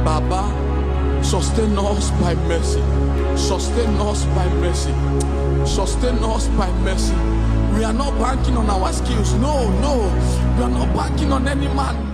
Baba, sustain us by mercy. Sustain us by mercy. Sustain us by mercy. We are not banking on our skills. No. We are not banking on any man.